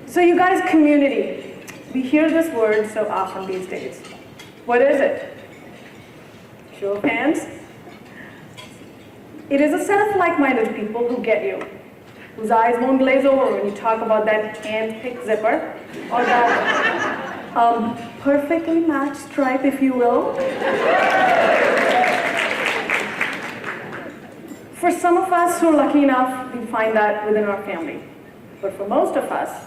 So you guys, community. We hear this word so often these days. What is it? Show of hands. It is a set of like-minded people who get you, whose eyes won't glaze over when you talk about that hand-picked zipper, or that perfectly matched stripe, if you will. For some of us who are lucky enough, we find that within our family. But for most of us,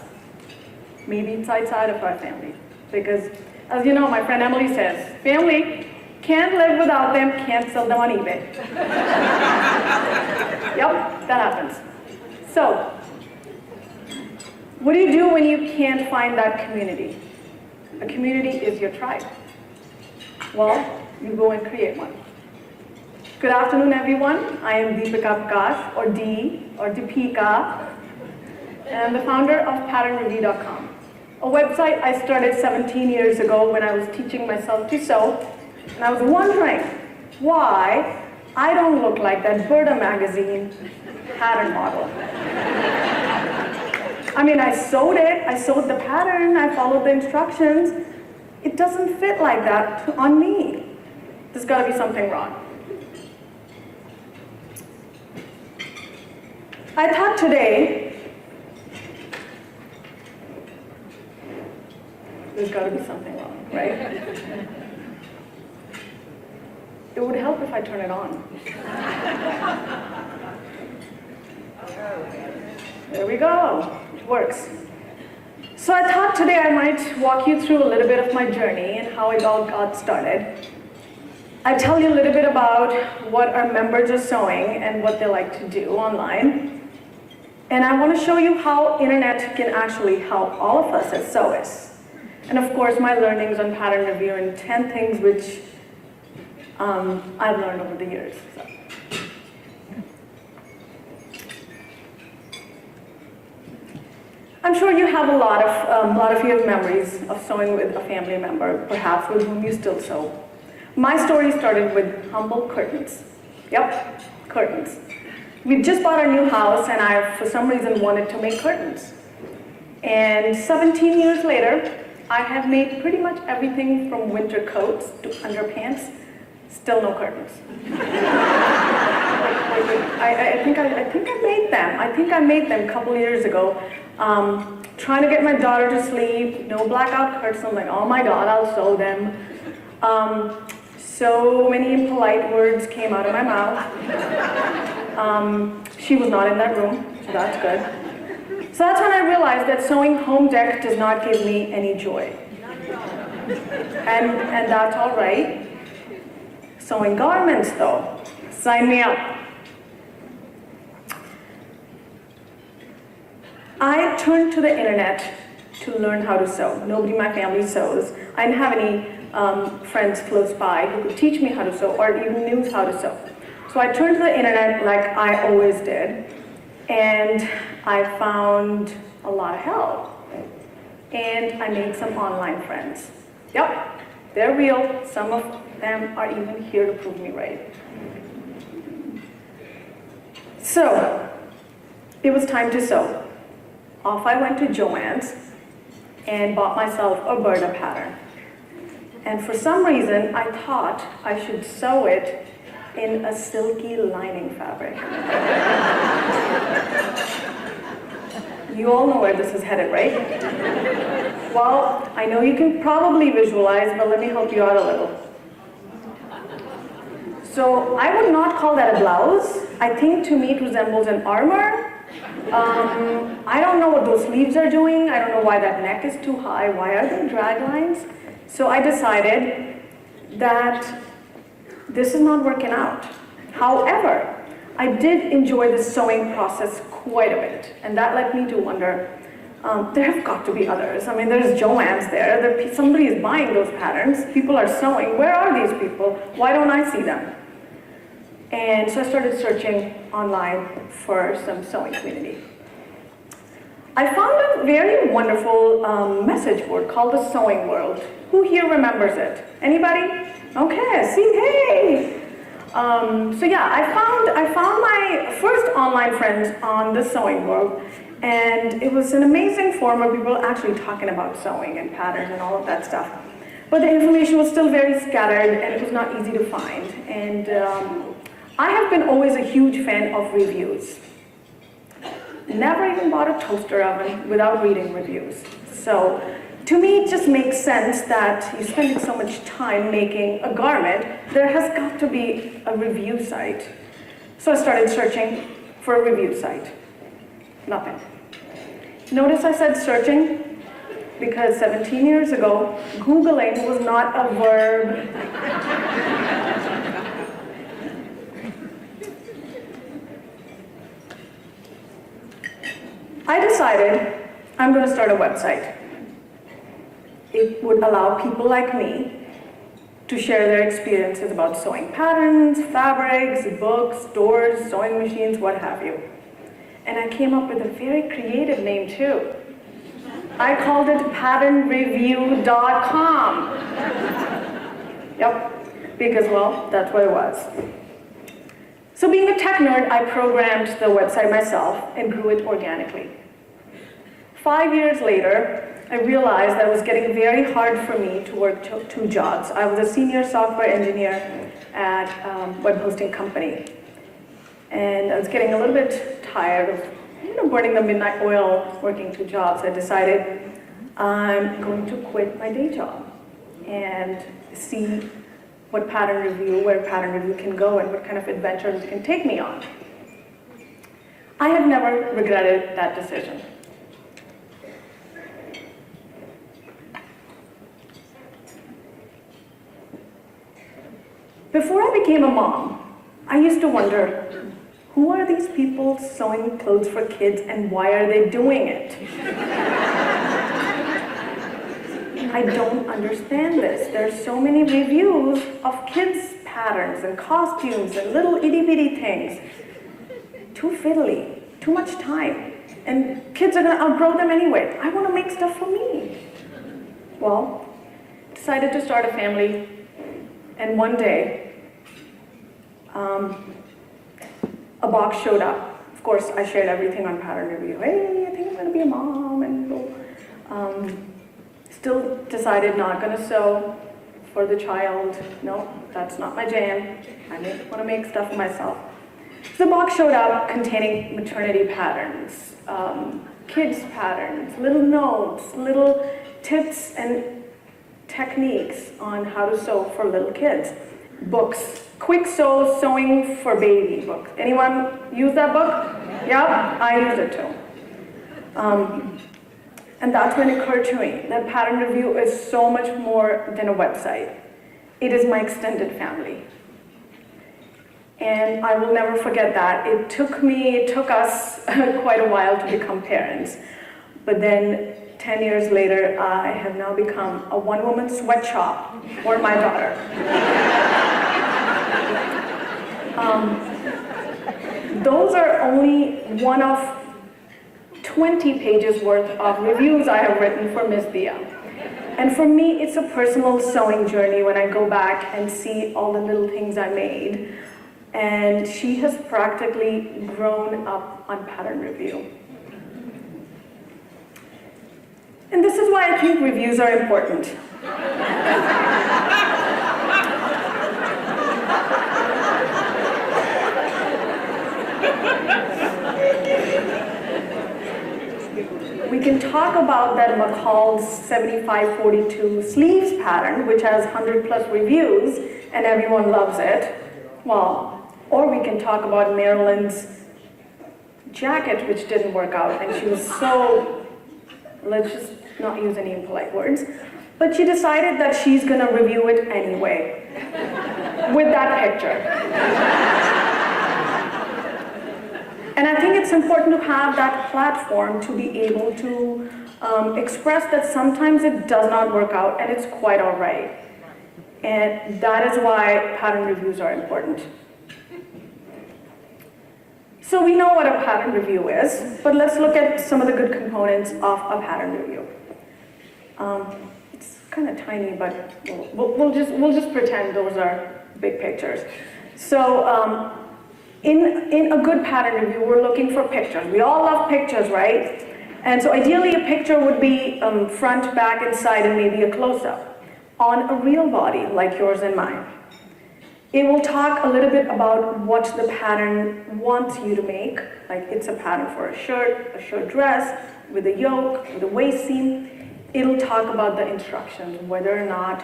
maybe it's outside of our family. Because, as you know, my friend Emily says, family, can't live without them, can't sell them on eBay. Yep, that happens. So, what do you do when you can't find that community? A community is your tribe. Well, you go and create one. Good afternoon, everyone. I am Deepika Prakash, or Dee, or Deepika, and I'm the founder of PatternReview.com, a website I started 17 years ago when I was teaching myself to sew, and I was wondering why I don't look like that Berta magazine pattern model. I mean, I sewed it, I sewed the pattern, I followed the instructions. It doesn't fit like that on me. There's got to be something wrong. I thought today, there's got to be something wrong, right? It would help if I turn it on. There we go, it works. So I thought today I might walk you through a little bit of my journey and how it all got started. I tell you a little bit about what our members are sewing and what they like to do online. And I want to show you how internet can actually help all of us as sewers. And of course, my learnings on pattern review and 10 things which I've learned over the years. So. I'm sure you have a lot of you have memories of sewing with a family member, perhaps with whom you still sew. My story started with humble curtains. Yep, curtains. We just bought our new house, and I, for some reason, wanted to make curtains. And 17 years later, I have made pretty much everything from winter coats to underpants. Still no curtains. I think I made them. I think I made them a couple years ago. Trying to get my daughter to sleep, no blackout curtains. I'm like, oh my God, I'll sew them. So many impolite words came out of my mouth. She was not in that room, so that's good. So that's when I realized that sewing home deck does not give me any joy. And that's all right. Sewing garments, though, sign me up. I turned to the internet to learn how to sew. Nobody in my family sews. I didn't have any friends close by who could teach me how to sew or even knew how to sew. So I turned to the internet like I always did, and I found a lot of help. And I made some online friends. Yep, they're real. Some of them are even here to prove me right. So, it was time to sew. Off I went to Joann's and bought myself a Berta pattern. And for some reason, I thought I should sew it in a silky lining fabric. You all know where this is headed, right? Well, I know you can probably visualize, but let me help you out a little. So I would not call that a blouse. I think to me it resembles an armor. I don't know what those sleeves are doing. I don't know why that neck is too high. Why are there drag lines? So I decided that this is not working out. However, I did enjoy the sewing process quite a bit, and that led me to wonder, there have got to be others. I mean, there's Joann's there. Somebody is buying those patterns. People are sewing. Where are these people? Why don't I see them? And so I started searching online for some sewing community. I found a very wonderful message board called the Sewing World. Who here remembers it? Anybody? Okay, see, hey! So yeah, I found my first online friends on the Sewing World, And it was an amazing forum where people were actually talking about sewing and patterns and all of that stuff. But the information was still very scattered and it was not easy to find. And I have been always a huge fan of reviews. Never even bought a toaster oven without reading reviews. So to me, it just makes sense that you're spending so much time making a garment, there has got to be a review site. So I started searching for a review site. Nothing. Notice I said searching because 17 years ago, Googling was not a verb. I decided I'm going to start a website. It would allow people like me to share their experiences about sewing patterns, fabrics, books, doors, sewing machines, what have you. And I came up with a very creative name too. I called it PatternReview.com. Yep, because well, that's what it was. So being a tech nerd, I programmed the website myself and grew it organically. 5 years later, I realized that it was getting very hard for me to work two jobs. I was a senior software engineer at a web hosting company. And I was getting a little bit tired of burning the midnight oil working two jobs. I decided I'm going to quit my day job and see where Pattern Review can go and what kind of adventures it can take me on. I have never regretted that decision. Before I became a mom, I used to wonder, who are these people sewing clothes for kids and why are they doing it? I don't understand this. There's so many reviews of kids' patterns and costumes and little itty-bitty things. Too fiddly, too much time. And kids are going to outgrow them anyway. I want to make stuff for me. Well, decided to start a family. And one day, a box showed up. Of course, I shared everything on Pattern Review. Hey, I think I'm going to be a mom. And still decided not going to sew for the child. No, that's not my jam. I want to make stuff for myself. So the box showed up containing maternity patterns, kids patterns, little notes, little tips and techniques on how to sew for little kids. Books, Quick Sew Sewing for Baby book. Anyone use that book? Yeah, I use it too. And that's when it occurred to me that Pattern Review is so much more than a website. It is my extended family. And I will never forget that. It took us quite a while to become parents. But then 10 years later, I have now become a one-woman sweatshop for my daughter. Those are only one of 20 pages worth of reviews I have written for Ms. Dia. And for me, it's a personal sewing journey when I go back and see all the little things I made. And she has practically grown up on Pattern Review. And this is why I think reviews are important. We can talk about that McCall's 7542 sleeves pattern, which has 100+ reviews, and everyone loves it. Well, or we can talk about Marilyn's jacket, which didn't work out, and she was so, let's just not use any impolite words, but she decided that she's going to review it anyway, with that picture. And I think it's important to have that platform to be able to express that sometimes it does not work out, and it's quite all right. And that is why pattern reviews are important. So we know what a pattern review is, but let's look at some of the good components of a pattern review. It's kind of tiny, but we'll just pretend those are big pictures. So In a good pattern review, we're looking for pictures. We all love pictures, right? And so ideally a picture would be front, back, and side, and maybe a close-up on a real body like yours and mine. It will talk a little bit about what the pattern wants you to make, like it's a pattern for a shirt dress, with a yoke, with a waist seam. It'll talk about the instructions, whether or not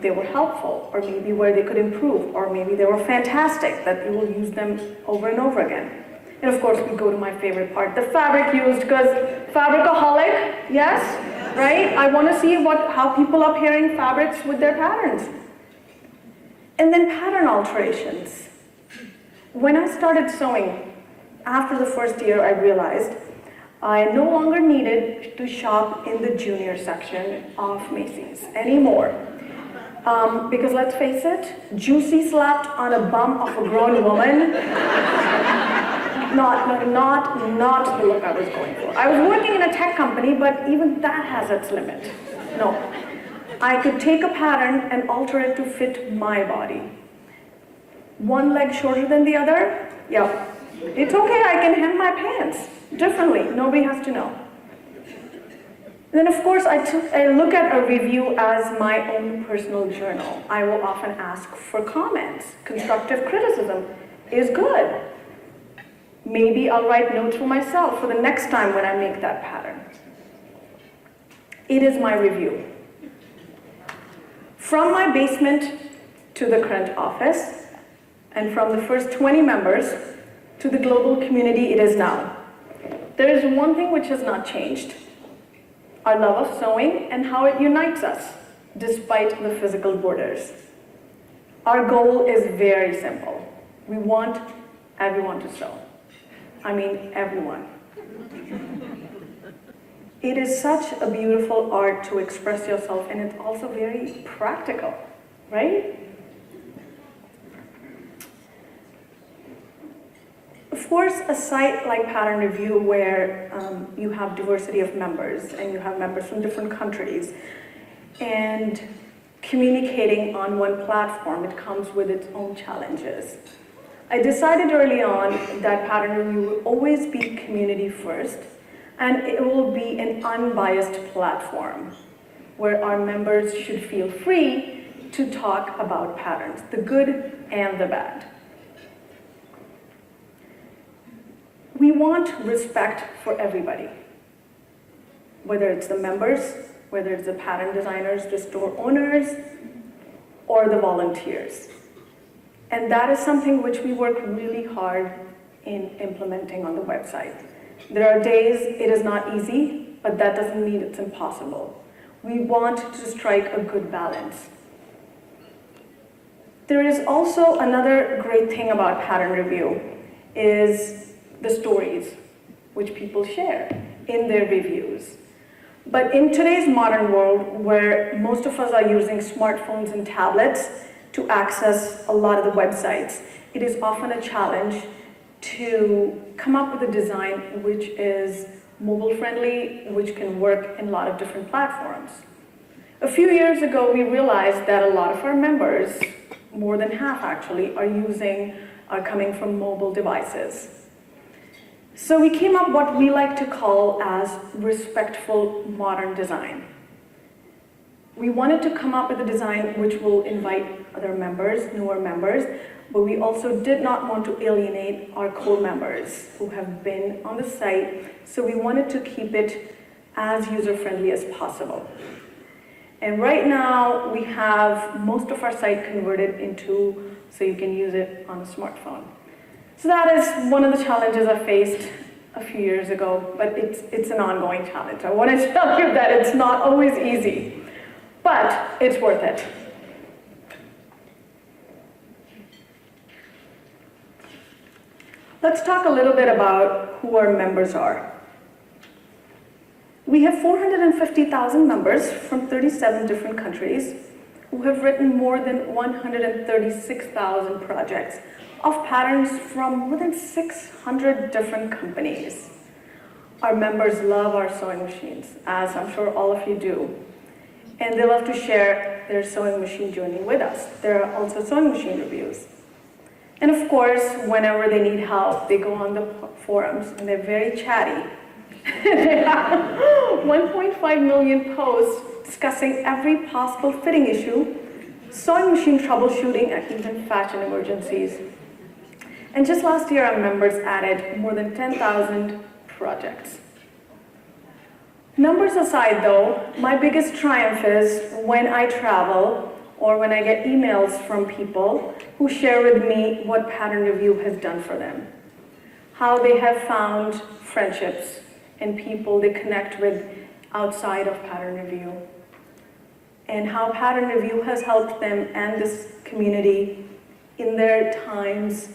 they were helpful, or maybe where they could improve, or maybe they were fantastic, that you will use them over and over again. And of course, we go to my favorite part, the fabric used, because fabricaholic, yes, right? I want to see how people are pairing fabrics with their patterns. And then pattern alterations. When I started sewing, after the first year, I realized I no longer needed to shop in the junior section of Macy's anymore. Because let's face it, juicy slapped on a bum of a grown woman, not the look I was going for. I was working in a tech company, but even that has its limit. No. I could take a pattern and alter it to fit my body. One leg shorter than the other? Yep. It's okay, I can hem my pants differently. Nobody has to know. Then of course I look at a review as my own personal journal. I will often ask for comments. Constructive criticism is good. Maybe I'll write notes for myself for the next time when I make that pattern. It is my review. From my basement to the current office, and from the first 20 members to the global community it is now, there is one thing which has not changed: our love of sewing and how it unites us, despite the physical borders. Our goal is very simple. We want everyone to sew. I mean, everyone. It is such a beautiful art to express yourself, and it's also very practical, right? Of course, a site like PatternReview, where you have diversity of members, and you have members from different countries, and communicating on one platform, it comes with its own challenges. I decided early on that PatternReview will always be community first, and it will be an unbiased platform where our members should feel free to talk about patterns, the good and the bad. We want respect for everybody, whether it's the members, whether it's the pattern designers, the store owners, or the volunteers. And that is something which we work really hard in implementing on the website. There are days it is not easy, but that doesn't mean it's impossible. We want to strike a good balance. There is also another great thing about PatternReview is the stories which people share in their reviews. But in today's modern world, where most of us are using smartphones and tablets to access a lot of the websites, it is often a challenge to come up with a design which is mobile friendly, which can work in a lot of different platforms. A few years ago, we realized that a lot of our members, more than half actually, are coming from mobile devices. So we came up what we like to call as respectful modern design. We wanted to come up with a design which will invite other members, newer members, but we also did not want to alienate our core members who have been on the site, so we wanted to keep it as user-friendly as possible. And right now, we have most of our site converted into, so you can use it on a smartphone. So that is one of the challenges I faced a few years ago, but it's an ongoing challenge. I want to tell you that it's not always easy, but it's worth it. Let's talk a little bit about who our members are. We have 450,000 members from 37 different countries who have written more than 136,000 projects of patterns from more than 600 different companies. Our members love our sewing machines, as I'm sure all of you do. And they love to share their sewing machine journey with us. There are also sewing machine reviews. And of course, whenever they need help, they go on the forums, and they're very chatty. They have 1.5 million posts discussing every possible fitting issue, sewing machine troubleshooting, and even fashion emergencies. And just last year, our members added more than 10,000 projects. Numbers aside though, my biggest triumph is when I travel or when I get emails from people who share with me what PatternReview has done for them, how they have found friendships and people they connect with outside of PatternReview, and how PatternReview has helped them and this community in their times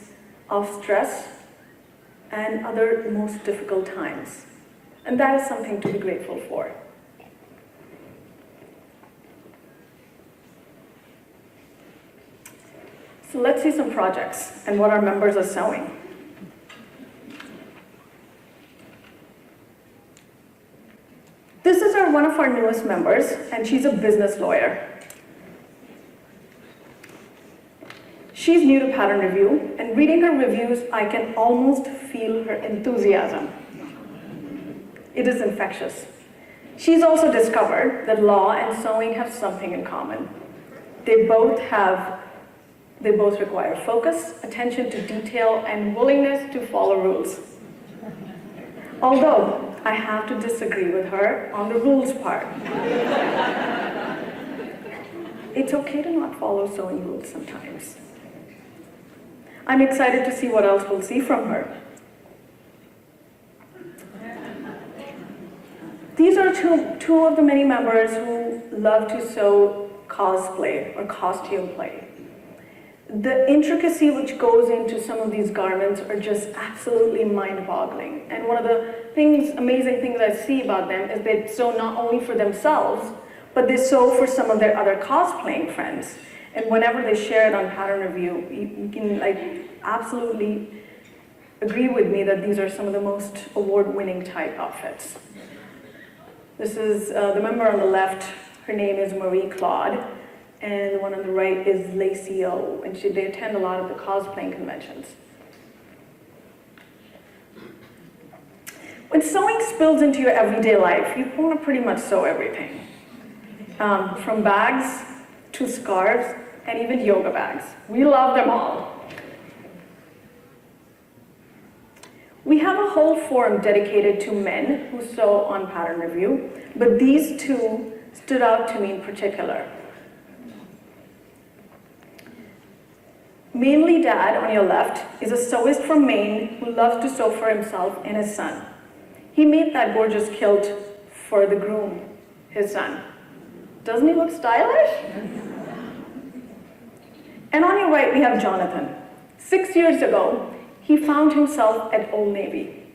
of stress and other most difficult times. And that is something to be grateful for. So let's see some projects and what our members are sewing. This is one of our newest members, and she's a business lawyer. She's new to PatternReview, and reading her reviews, I can almost feel her enthusiasm. It is infectious. She's also discovered that law and sewing have something in common. They both require focus, attention to detail, and willingness to follow rules. Although I have to disagree with her on the rules part. It's okay to not follow sewing rules sometimes. I'm excited to see what else we'll see from her. These are two of the many members who love to sew cosplay or costume play. The intricacy which goes into some of these garments are just absolutely mind-boggling. And one of the amazing things I see about them is they sew not only for themselves, but they sew for some of their other cosplaying friends. And whenever they share it on PatternReview, you can absolutely agree with me that these are some of the most award-winning type outfits. This is the member on the left. Her name is Marie Claude. And the one on the right is Lacey O, and they attend a lot of the cosplaying conventions. When sewing spills into your everyday life, you want to pretty much sew everything. From bags to scarves and even yoga bags. We love them all. We have a whole forum dedicated to men who sew on PatternReview, but these two stood out to me in particular. Mainly Dad, on your left, is a sewist from Maine who loves to sew for himself and his son. He made that gorgeous kilt for the groom, his son. Doesn't he look stylish? And on your right, we have Jonathan. 6 years ago, he found himself at Old Navy,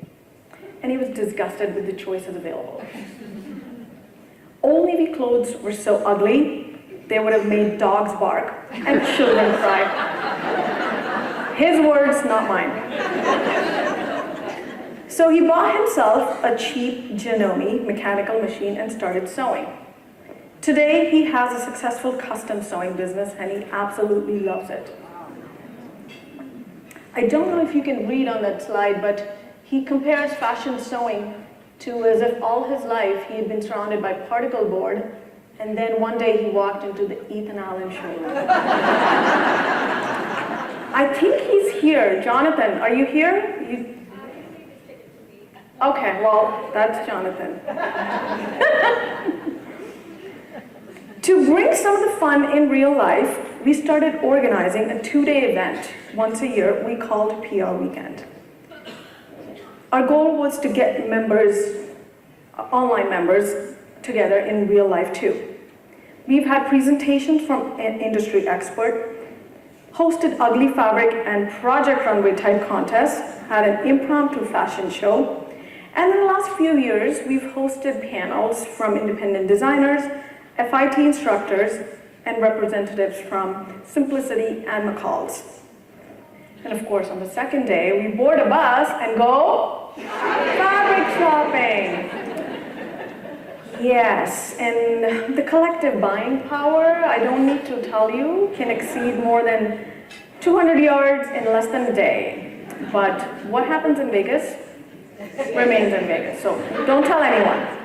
and he was disgusted with the choices available. Old Navy clothes were so ugly, they would have made dogs bark and children cry. His words, not mine. So he bought himself a cheap Janome mechanical machine and started sewing. Today, he has a successful custom sewing business, and he absolutely loves it. I don't know if you can read on that slide, but he compares fashion sewing to as if all his life he had been surrounded by particle board, and then one day he walked into the Ethan Allen showroom. I think he's here. Jonathan, are you here? Okay, well, that's Jonathan. To bring some of the fun in real life, we started organizing a 2-day event once a year we called PR Weekend. Our goal was to get members, online members, together in real life too. We've had presentations from an industry expert, hosted ugly fabric and project runway type contests, had an impromptu fashion show, and in the last few years, we've hosted panels from independent designers, FIT instructors, and representatives from Simplicity and McCall's. And of course, on the second day, we board a bus and go fabric shopping. Yes, and the collective buying power, I don't need to tell you, can exceed more than 200 yards in less than a day. But what happens in Vegas remains in Vegas, so don't tell anyone.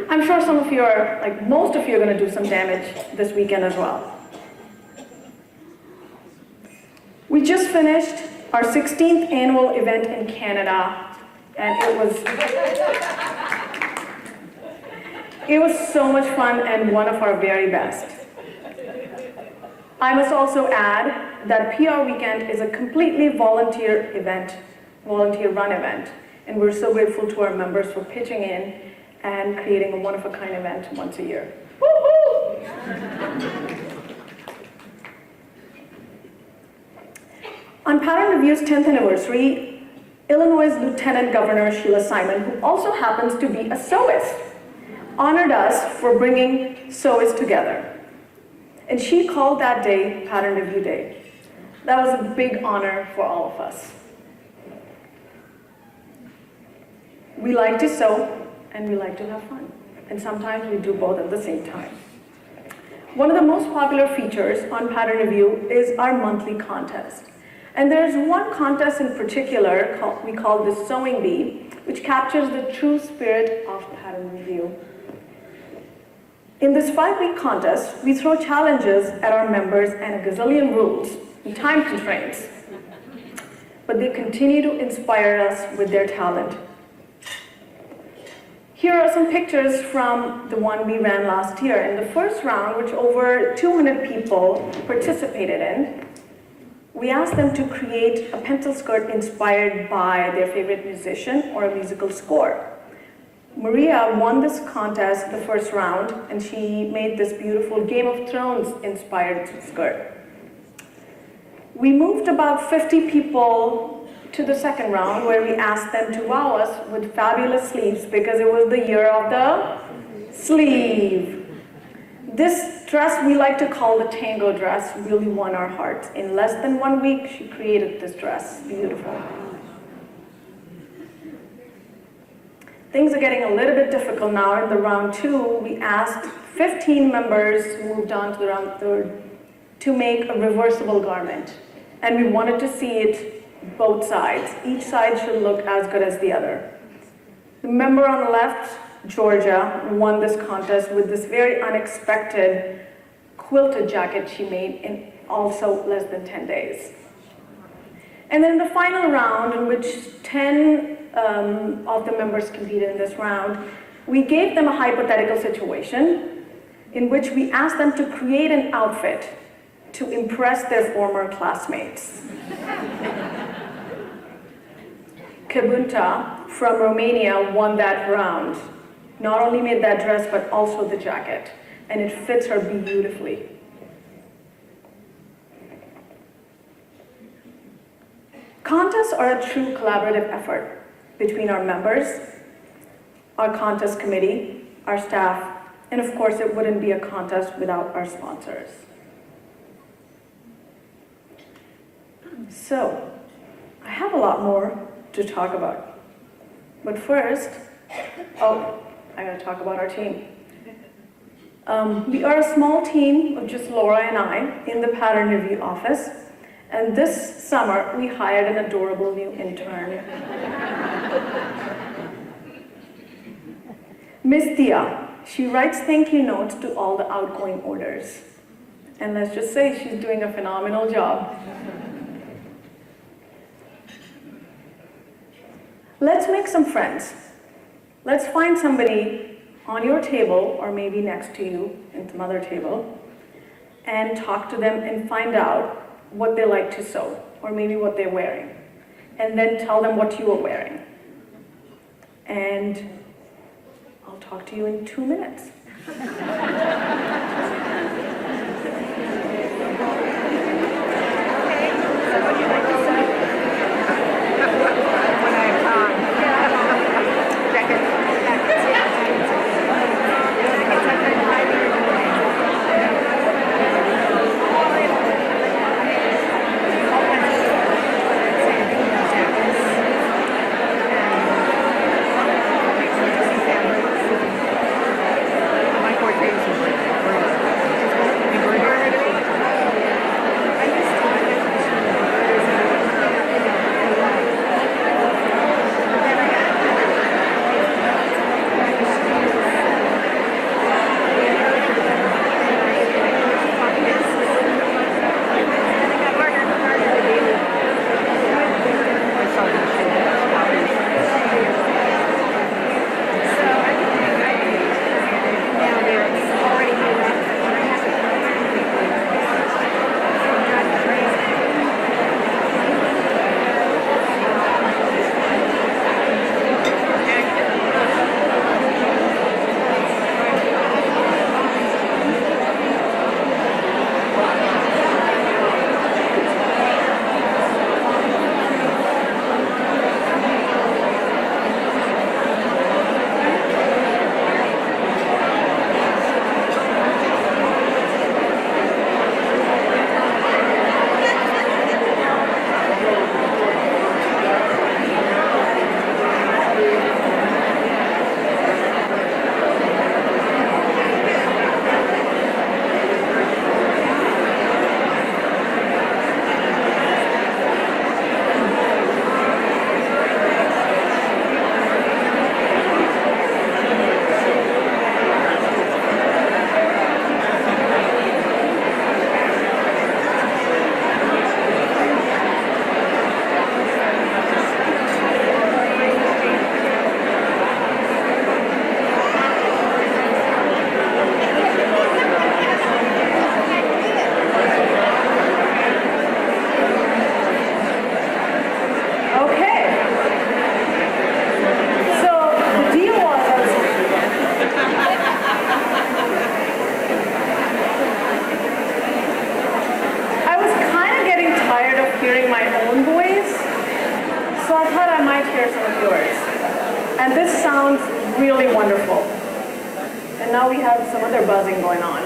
I'm sure some of you are, like most of you are going to do some damage this weekend as well. We just finished our 16th annual event in Canada, and it was so much fun and one of our very best. I must also add that PR Weekend is a completely volunteer event, volunteer-run event, and we're so grateful to our members for pitching in and creating a one-of-a-kind event once a year. Woo-hoo! On PatternReview's 10th anniversary, Illinois' Lieutenant Governor Sheila Simon, who also happens to be a sewist, honored us for bringing sewists together. And she called that day PatternReview Day. That was a big honor for all of us. We like to sew and we like to have fun. And sometimes we do both at the same time. One of the most popular features on PatternReview is our monthly contest. And there's one contest in particular we call the Sewing Bee, which captures the true spirit of PatternReview. In this 5-week contest, we throw challenges at our members and a gazillion rules and time constraints. But they continue to inspire us with their talent. Here are some pictures from the one we ran last year. In the first round, which over 200 people participated in, we asked them to create a pencil skirt inspired by their favorite musician or a musical score. Maria won this contest the first round, and she made this beautiful Game of Thrones inspired skirt. We moved about 50 people to the second round, where we asked them to wow us with fabulous sleeves because it was the year of the sleeve. This dress we like to call the tango dress really won our hearts. In less than 1 week, she created this dress. Beautiful. Things are getting a little bit difficult now. In the round 2, we asked 15 members who moved on to the round 3rd to make a reversible garment. And we wanted to see it both sides. Each side should look as good as the other. The member on the left, Georgia, won this contest with this very unexpected quilted jacket she made in also less than 10 days. And then the final round, in which 10 of the members competed in this round, we gave them a hypothetical situation in which we asked them to create an outfit to impress their former classmates. Kabunta from Romania won that round. Not only made that dress, but also the jacket, and it fits her beautifully. Contests are a true collaborative effort between our members, our contest committee, our staff, and of course it wouldn't be a contest without our sponsors. So, I have a lot more to talk about. But first, I gotta talk about our team. We are a small team of just Laura and I in the PatternReview office. And this summer, we hired an adorable new intern. Miss Tia, she writes thank you notes to all the outgoing orders. And let's just say she's doing a phenomenal job. Let's make some friends. Let's find somebody on your table, or maybe next to you in some other table, and talk to them and find out what they like to sew, or maybe what they're wearing. And then tell them what you are wearing. And I'll talk to you in 2 minutes. yours. And this sounds really wonderful. And now we have some other buzzing going on.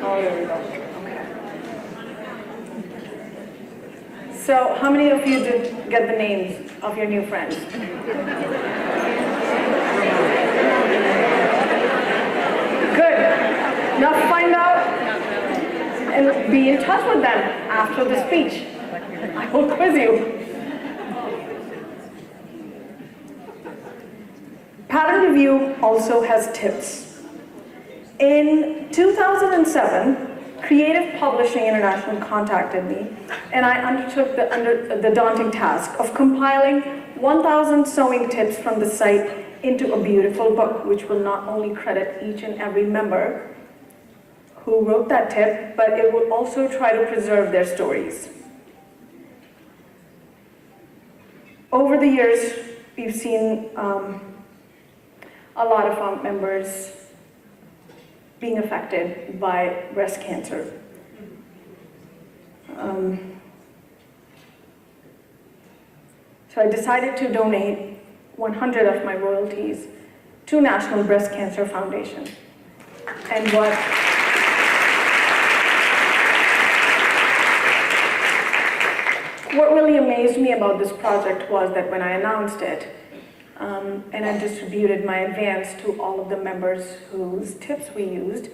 Oh, there we go. Okay. So, how many of you did get the names of your new friends? Good. Now find out and be in touch with them after the speech. I will quiz you. PatternReview also has tips. In 2007, Creative Publishing International contacted me, and I undertook the daunting task of compiling 1,000 sewing tips from the site into a beautiful book, which will not only credit each and every member who wrote that tip, but it will also try to preserve their stories. Over the years, we've seen a lot of our members being affected by breast cancer. So I decided to donate 100 of my royalties to National Breast Cancer Foundation. And what really amazed me about this project was that when I announced it, and I distributed my advance to all of the members whose tips we used,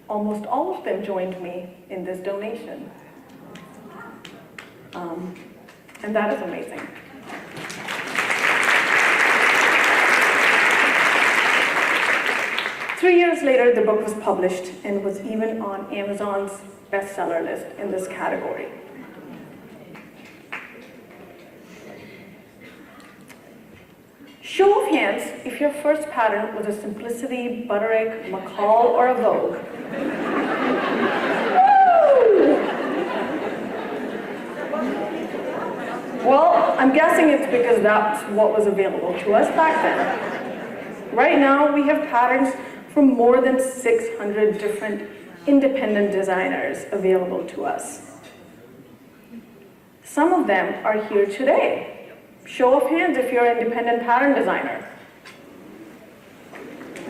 almost all of them joined me in this donation. And that is amazing. Three years later, the book was published and was even on Amazon's bestseller list in this category. Show of hands if your first pattern was a Simplicity, Butterick, McCall, or a Vogue. Well, I'm guessing it's because that's what was available to us back then. Right now, we have patterns from more than 600 different independent designers available to us. Some of them are here today. Show of hands if you're an independent pattern designer.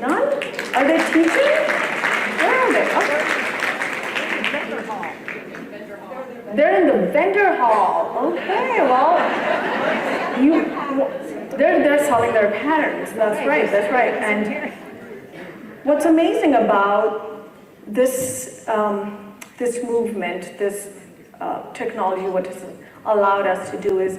None? Are they teaching? Where are they? Oh. They're in the vendor hall. Okay, well, they're selling their patterns. That's right, that's right. And what's amazing about this, this movement, this technology, what it's allowed us to do is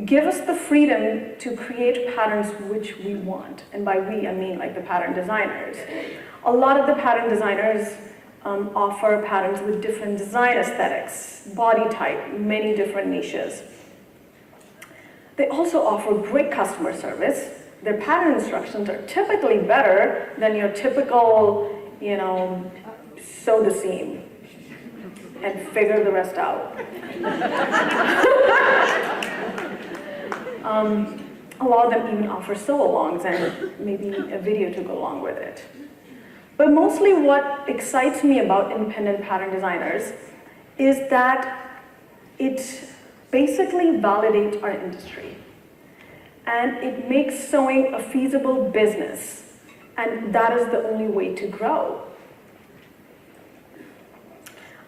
give us the freedom to create patterns which we want. And by we, I mean like the pattern designers. A lot of the pattern designers offer patterns with different design aesthetics, body type, many different niches. They also offer great customer service. Their pattern instructions are typically better than your typical, sew the seam and figure the rest out. A lot of them even offer sew-alongs and maybe a video to go along with it. But mostly what excites me about independent pattern designers is that it basically validates our industry. And it makes sewing a feasible business. And that is the only way to grow.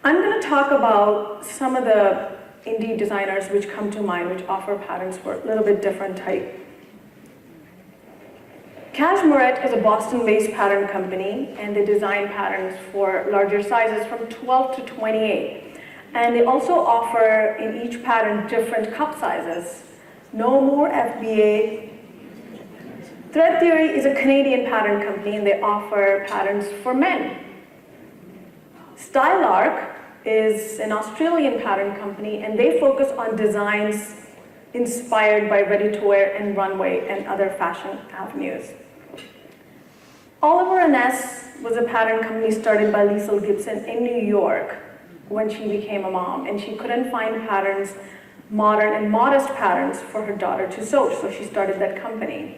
I'm going to talk about some of the indie designers which come to mind, which offer patterns for a little bit different type. Cashmerette is a Boston-based pattern company, and they design patterns for larger sizes from 12 to 28. And they also offer in each pattern different cup sizes. No more FBA. Thread Theory is a Canadian pattern company, and they offer patterns for men. Stylark is an Australian pattern company, and they focus on designs inspired by ready-to-wear and runway and other fashion avenues. Oliver & Ness was a pattern company started by Liesl Gibson in New York when she became a mom, and she couldn't find patterns, modern and modest patterns for her daughter to sew, so she started that company.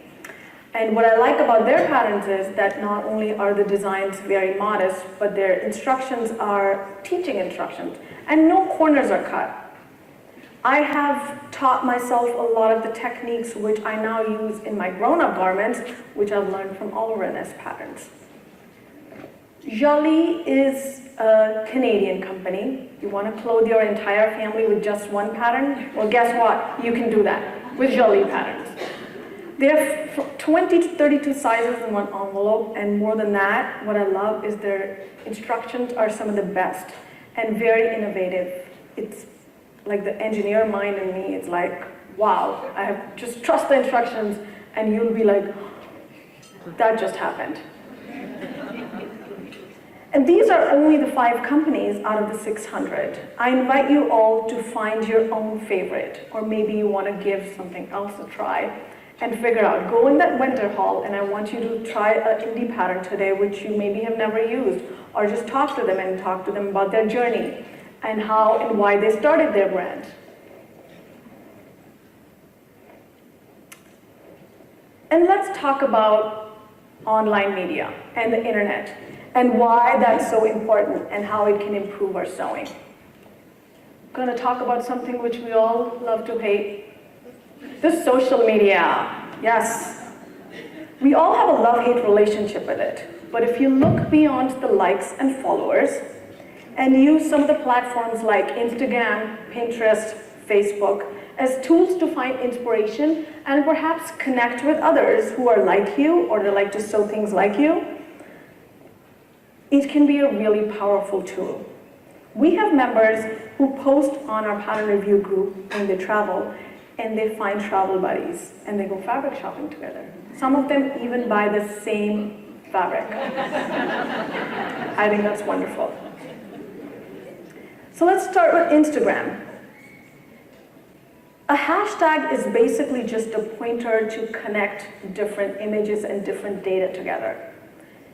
And what I like about their patterns is that not only are the designs very modest, but their instructions are teaching instructions, and no corners are cut. I have taught myself a lot of the techniques which I now use in my grown-up garments, which I've learned from Oliver and S Patterns. Jolie is a Canadian company. You want to clothe your entire family with just one pattern? Well, guess what? You can do that with Jolie patterns. They have 20 to 32 sizes in one envelope, and more than that, what I love is their instructions are some of the best and very innovative. It's like the engineer mind in me, it's like, wow, I have just trust the instructions, and you'll be like, that just happened. And these are only the 5 companies out of the 600. I invite you all to find your own favorite, or maybe you want to give something else a try and figure out. Go in that winter haul, and I want you to try an indie pattern today, which you maybe have never used, or just talk to them and talk to them about their journey and how and why they started their brand. And let's talk about online media and the internet, and why that's so important and how it can improve our sewing. I'm going to talk about something which we all love to hate, the social media. Yes. We all have a love-hate relationship with it, but if you look beyond the likes and followers and use some of the platforms like Instagram, Pinterest, Facebook as tools to find inspiration and perhaps connect with others who are like you or they like to sew things like you, it can be a really powerful tool. We have members who post on our pattern review group when they travel, and they find travel buddies, and they go fabric shopping together. Some of them even buy the same fabric. I think that's wonderful. So let's start with Instagram. A hashtag is basically just a pointer to connect different images and different data together.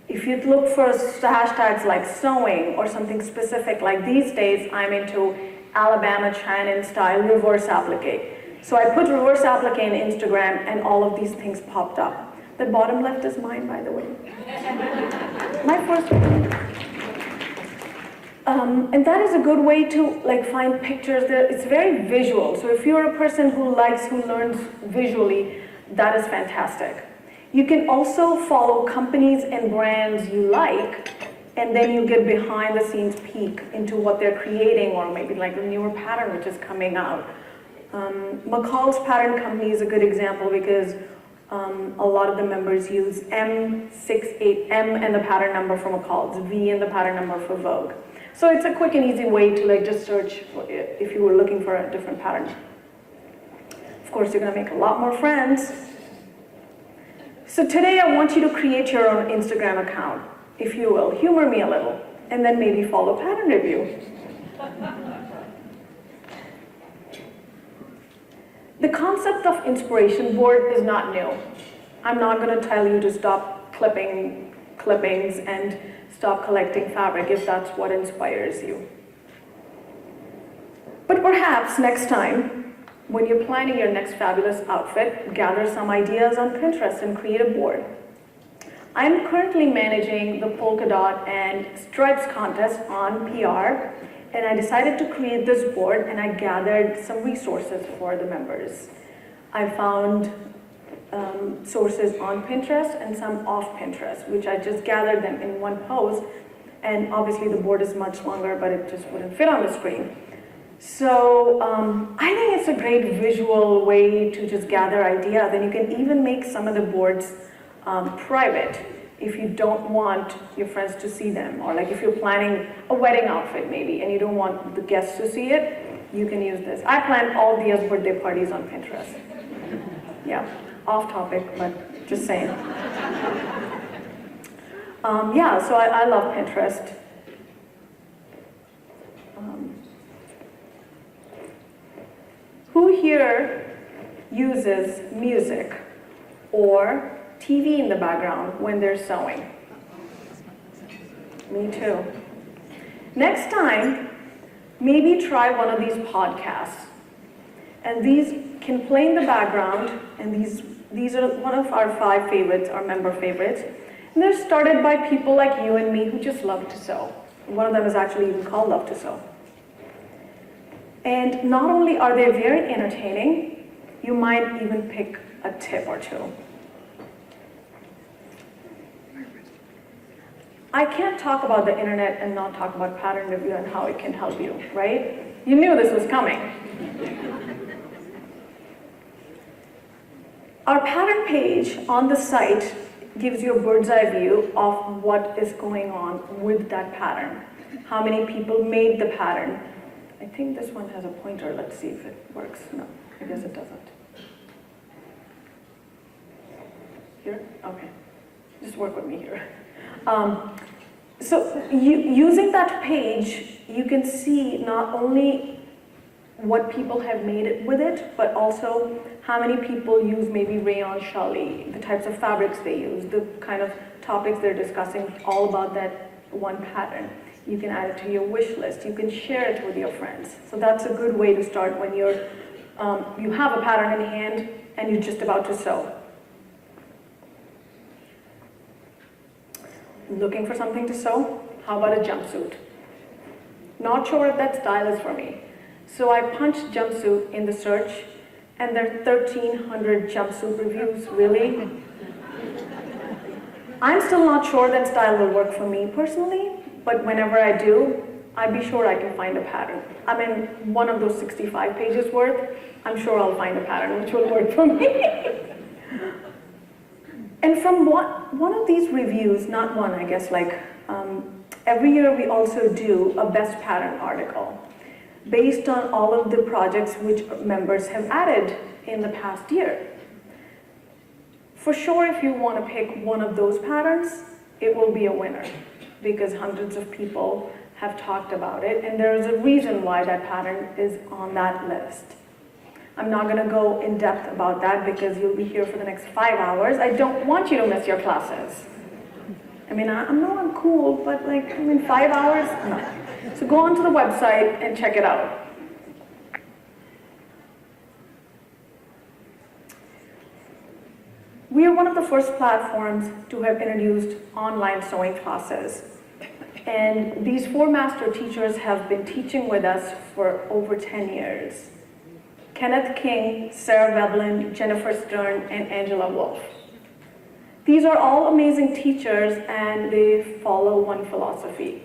If you look for hashtags like sewing or something specific, like these days I'm into Alabama Shannon style reverse applique. So I put reverse applique in Instagram and all of these things popped up. The bottom left is mine, by the way. My first one. And that is a good way to find pictures. It's very visual. So if you're a person who learns visually, that is fantastic. You can also follow companies and brands you like, and then you get behind the scenes peek into what they're creating, or maybe like a newer pattern which is coming out. McCall's Pattern Company is a good example because a lot of the members use M68, M and the pattern number for McCall's, V and the pattern number for Vogue. So it's a quick and easy way to just search if you were looking for a different pattern. Of course, you're going to make a lot more friends. So today I want you to create your own Instagram account, if you will. Humor me a little, and then maybe follow Pattern Review. The concept of inspiration board is not new. I'm not going to tell you to stop clippings and stop collecting fabric if that's what inspires you. But perhaps next time, when you're planning your next fabulous outfit, gather some ideas on Pinterest and create a board. I'm currently managing the polka dot and stripes contest on PR, and I decided to create this board, and I gathered some resources for the members. I found sources on Pinterest and some off Pinterest, which I just gathered them in one post, and obviously the board is much longer, but it just wouldn't fit on the screen. So I think it's a great visual way to just gather ideas, and you can even make some of the boards private if you don't want your friends to see them, or if you're planning a wedding outfit maybe and you don't want the guests to see it, you can use this. I plan all Dia's birthday parties on Pinterest. Yeah, off topic, but just saying. Yeah, so I love Pinterest. Who here uses music or TV in the background when they're sewing? Me too. Next time, maybe try one of these podcasts. And these can play in the background, and these These are one of our 5 favorites, our member favorites. And they're started by people like you and me who just love to sew. One of them is actually even called Love to Sew. And not only are they very entertaining, you might even pick a tip or two. I can't talk about the internet and not talk about pattern review and how it can help you, right? You knew this was coming. Our pattern page on the site gives you a bird's eye view of what is going on with that pattern. How many people made the pattern. I think this one has a pointer. Let's see if it works. No, I guess it doesn't. Here? Okay. Just work with me here. Using that page, you can see not only what people have made it with it, but also how many people use maybe rayon challis, the types of fabrics they use, the kind of topics they're discussing, all about that one pattern. You can add it to your wish list. You can share it with your friends. So that's a good way to start when you have a pattern in hand and you're just about to sew. Looking for something to sew? How about a jumpsuit? Not sure if that style is for me. So I punched jumpsuit in the search, and there are 1,300 jumpsuit reviews, really? I'm still not sure that style will work for me personally, but whenever I do, I'd be sure I can find a pattern. I mean, one of those 65 pages worth, I'm sure I'll find a pattern which will work for me. And from one of these reviews, not one, I guess, every year we also do a best pattern article based on all of the projects which members have added in the past year. For sure, if you want to pick one of those patterns, it will be a winner because hundreds of people have talked about it, and there is a reason why that pattern is on that list. I'm not going to go in depth about that because you'll be here for the next 5 hours. I don't want you to miss your classes. I mean, I know I'm cool, but 5 hours? No. So go onto the website and check it out. We are one of the first platforms to have introduced online sewing classes. And these 4 master teachers have been teaching with us for over 10 years. Kenneth King, Sarah Veblen, Jennifer Stern, and Angela Wolf. These are all amazing teachers, and they follow one philosophy.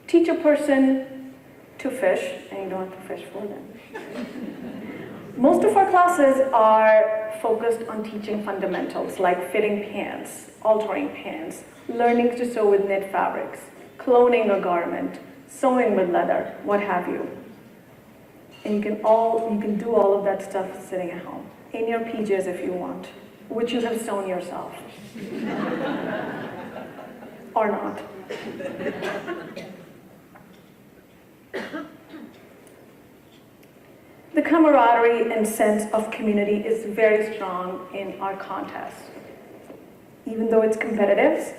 Teach a person to fish, and you don't have to fish for them. Most of our classes are focused on teaching fundamentals like fitting pants, altering pants, learning to sew with knit fabrics, cloning a garment, sewing with leather, what have you. And you can do all of that stuff sitting at home, in your PJs if you want, which you have sewn yourself. Or not. The camaraderie and sense of community is very strong in our contest. Even though it's competitive,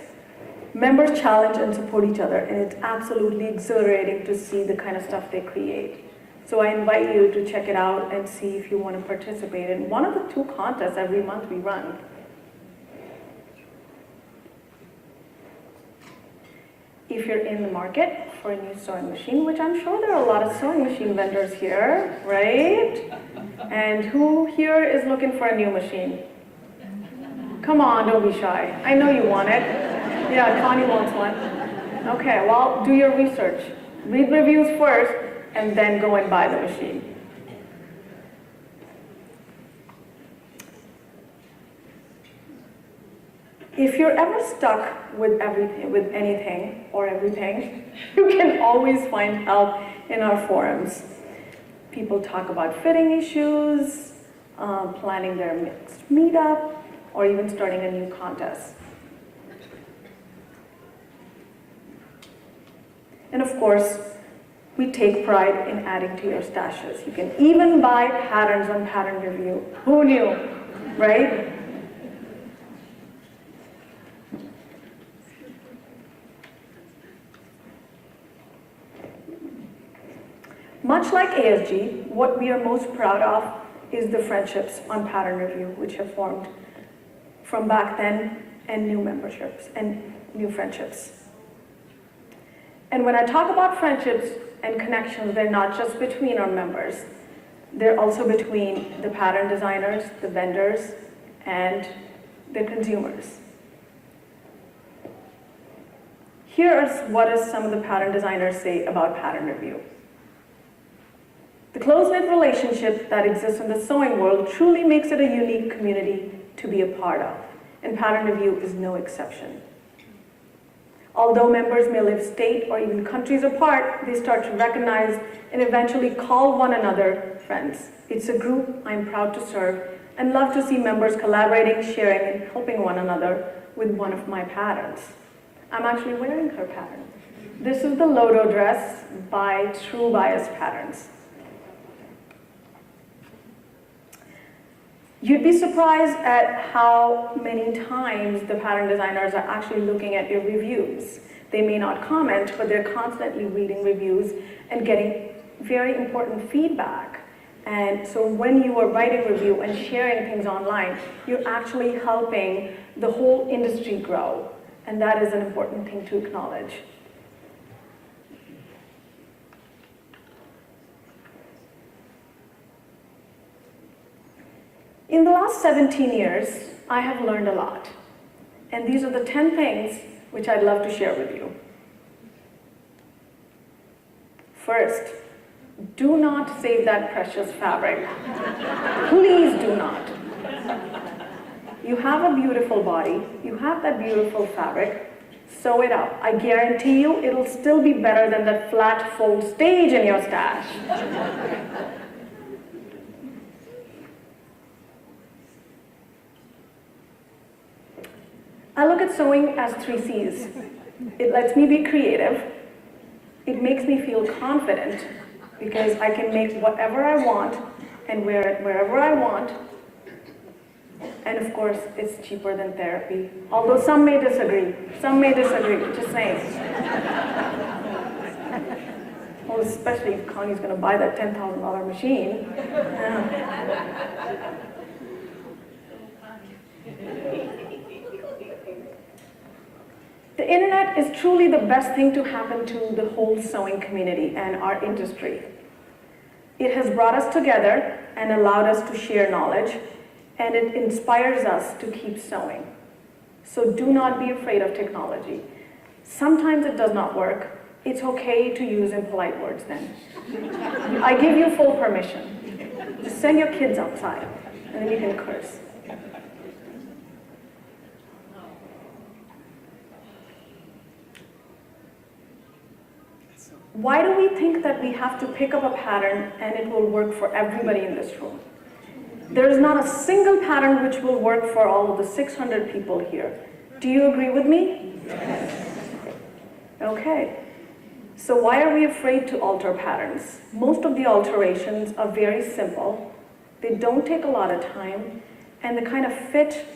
members challenge and support each other, and it's absolutely exhilarating to see the kind of stuff they create. So I invite you to check it out and see if you want to participate in one of the 2 contests every month we run. If you're in the market for a new sewing machine, which I'm sure there are a lot of sewing machine vendors here, right? And who here is looking for a new machine? Come on, don't be shy. I know you want it. Yeah, Connie wants one. Okay, well, do your research. Read reviews first, and then go and buy the machine. If you're ever stuck with anything or everything, you can always find help in our forums. People talk about fitting issues, planning their next meetup, or even starting a new contest. And of course, we take pride in adding to your stashes. You can even buy patterns on PatternReview. Who knew, right? Much like ASG, what we are most proud of is the friendships on PatternReview, which have formed from back then, and new memberships and new friendships. And when I talk about friendships and connections, they're not just between our members. They're also between the pattern designers, the vendors, and the consumers. Here is what some of the pattern designers say about PatternReview. The close-knit relationship that exists in the sewing world truly makes it a unique community to be a part of, and PatternReview is no exception. Although members may live state or even countries apart, they start to recognize and eventually call one another friends. It's a group I'm proud to serve and love to see members collaborating, sharing, and helping one another with one of my patterns. I'm actually wearing her pattern. This is the Lodo dress by True Bias Patterns. You'd be surprised at how many times the pattern designers are actually looking at your reviews. They may not comment, but they're constantly reading reviews and getting very important feedback. And so when you are writing a review and sharing things online, you're actually helping the whole industry grow. And that is an important thing to acknowledge. In the last 17 years, I have learned a lot. And these are the 10 things which I'd love to share with you. First, do not save that precious fabric. Please do not. You have a beautiful body, you have that beautiful fabric, sew it up. I guarantee you it'll still be better than that flat fold stage in your stash. I look at sewing as 3 C's. It lets me be creative. It makes me feel confident because I can make whatever I want and wear it wherever I want. And of course, it's cheaper than therapy. Although some may disagree. Some may disagree, just saying. Well, especially if Connie's going to buy that $10,000 machine. The internet is truly the best thing to happen to the whole sewing community and our industry. It has brought us together and allowed us to share knowledge, and it inspires us to keep sewing. So do not be afraid of technology. Sometimes it does not work. It's okay to use impolite words then. I give you full permission. Just send your kids outside, and then you can curse. Why do we think that we have to pick up a pattern and it will work for everybody in this room? There is not a single pattern which will work for all of the 600 people here. Do you agree with me? Yes. Okay. So why are we afraid to alter patterns? Most of the alterations are very simple. They don't take a lot of time, and the kind of fit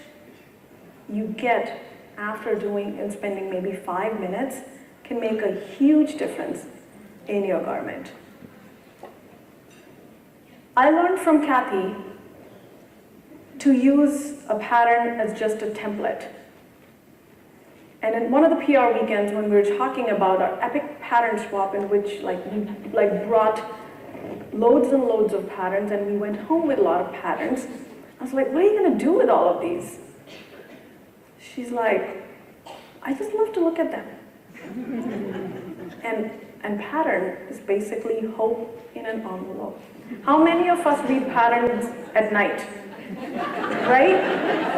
you get after doing and spending maybe 5 minutes can make a huge difference in your garment. I learned from Kathy to use a pattern as just a template. And in one of the PR weekends when we were talking about our epic pattern swap in which we brought loads and loads of patterns and we went home with a lot of patterns, I was like, what are you going to do with all of these? She's like, I just love to look at them. And pattern is basically hope in an envelope. How many of us read patterns at night? Right?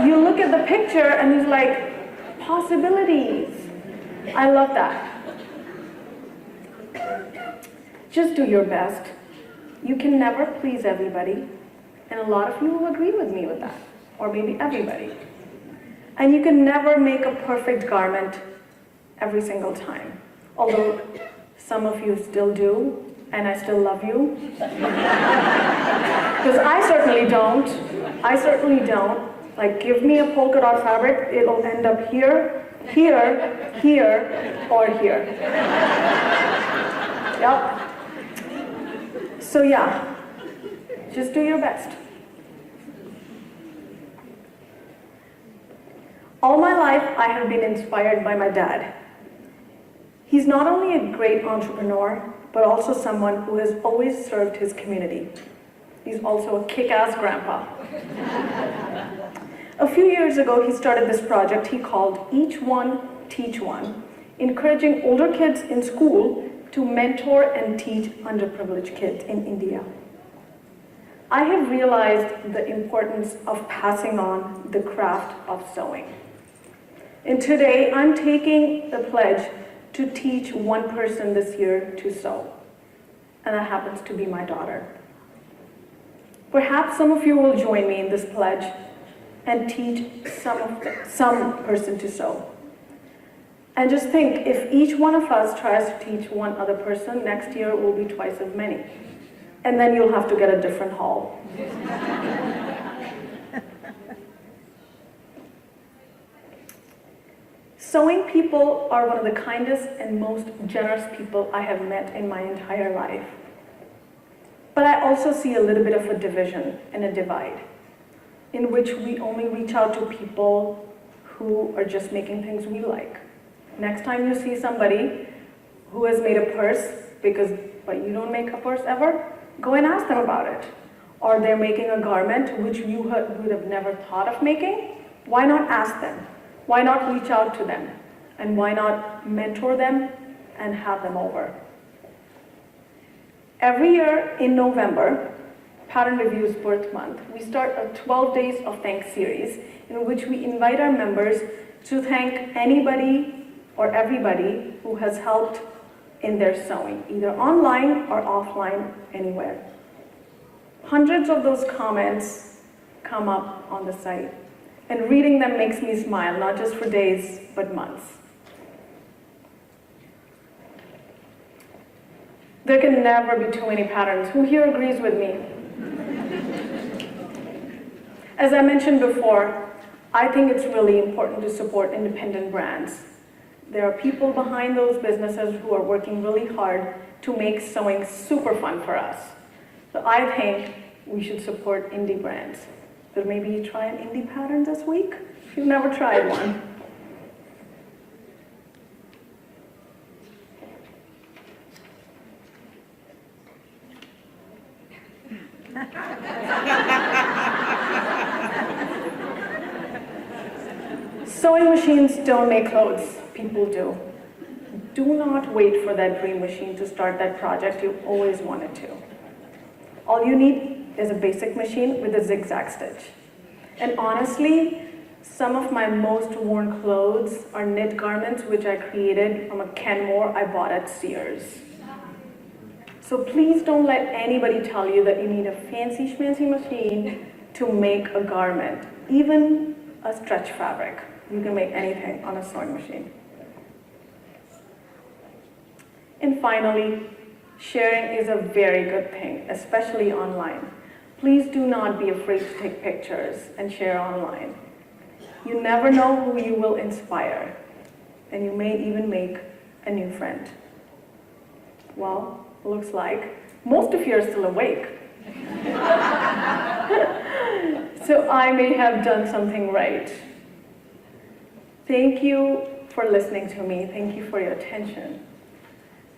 You look at the picture and it's like, possibilities. I love that. Just do your best. You can never please everybody. And a lot of you will agree with me with that. Or maybe everybody. And you can never make a perfect garment every single time. Although some of you still do, and I still love you. Because I certainly don't. I certainly don't. Like, give me a polka dot fabric, it'll end up here, here, here, or here. Yep. So yeah, just do your best. All my life, I have been inspired by my dad. He's not only a great entrepreneur, but also someone who has always served his community. He's also a kick-ass grandpa. A few years ago, he started this project he called Each One, Teach One, encouraging older kids in school to mentor and teach underprivileged kids in India. I have realized the importance of passing on the craft of sewing. And today, I'm taking the pledge to teach one person this year to sew. And that happens to be my daughter. Perhaps some of you will join me in this pledge and teach some person to sew. And just think, if each one of us tries to teach one other person, next year will be twice as many. And then you'll have to get a different haul. Sewing people are one of the kindest and most generous people I have met in my entire life. But I also see a little bit of a division and a divide, in which we only reach out to people who are just making things we like. Next time you see somebody who has made a purse, but you don't make a purse ever, go and ask them about it. Or they're making a garment which you would have never thought of making. Why not ask them? Why not reach out to them? And why not mentor them and have them over? Every year in November, Pattern Review's birth month, we start a 12 Days of Thanks series in which we invite our members to thank anybody or everybody who has helped in their sewing, either online or offline, anywhere. Hundreds of those comments come up on the site. And reading them makes me smile, not just for days, but months. There can never be too many patterns. Who here agrees with me? As I mentioned before, I think it's really important to support independent brands. There are people behind those businesses who are working really hard to make sewing super fun for us. So I think we should support indie brands. So maybe you try an indie pattern this week, if you've never tried one. Sewing machines don't make clothes, people do. Do not wait for that dream machine to start that project you always wanted to. All you need is a basic machine with a zigzag stitch. And honestly, some of my most worn clothes are knit garments which I created from a Kenmore I bought at Sears. So please don't let anybody tell you that you need a fancy schmancy machine to make a garment, even a stretch fabric. You can make anything on a sewing machine. And finally, sharing is a very good thing, especially online. Please do not be afraid to take pictures and share online. You never know who you will inspire, and you may even make a new friend. Well, looks like most of you are still awake. So I may have done something right. Thank you for listening to me. Thank you for your attention.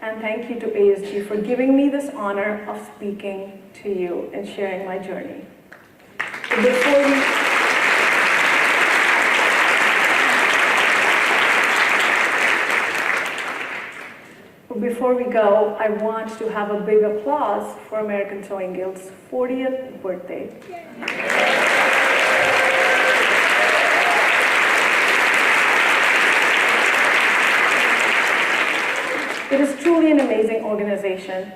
And thank you to ASG for giving me this honor of speaking to you and sharing my journey. Before we go, I want to have a big applause for American Sewing Guild's 40th birthday. It is truly an amazing organization,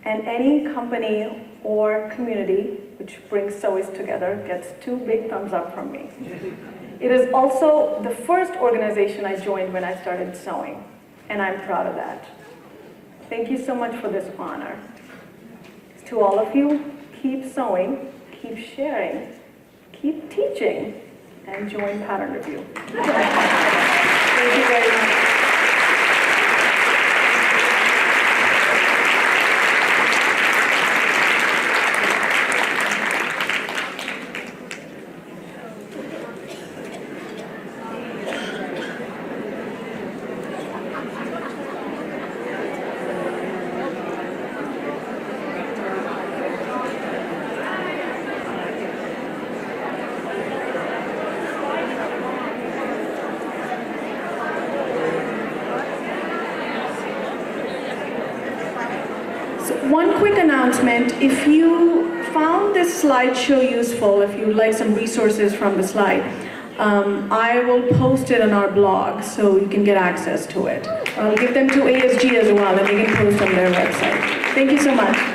and any company or community which brings sewies together gets 2 big thumbs up from me. It is also the first organization I joined when I started sewing, and I'm proud of that. Thank you so much for this honor. To all of you, keep sewing, keep sharing, keep teaching, and join Pattern Review. Thank you very much. one quick announcement. If you found this slideshow useful, if you'd like some resources from the slide, I will post it on our blog so you can get access to it. I'll give them to ASG as well, and they can post on their website. Thank you so much.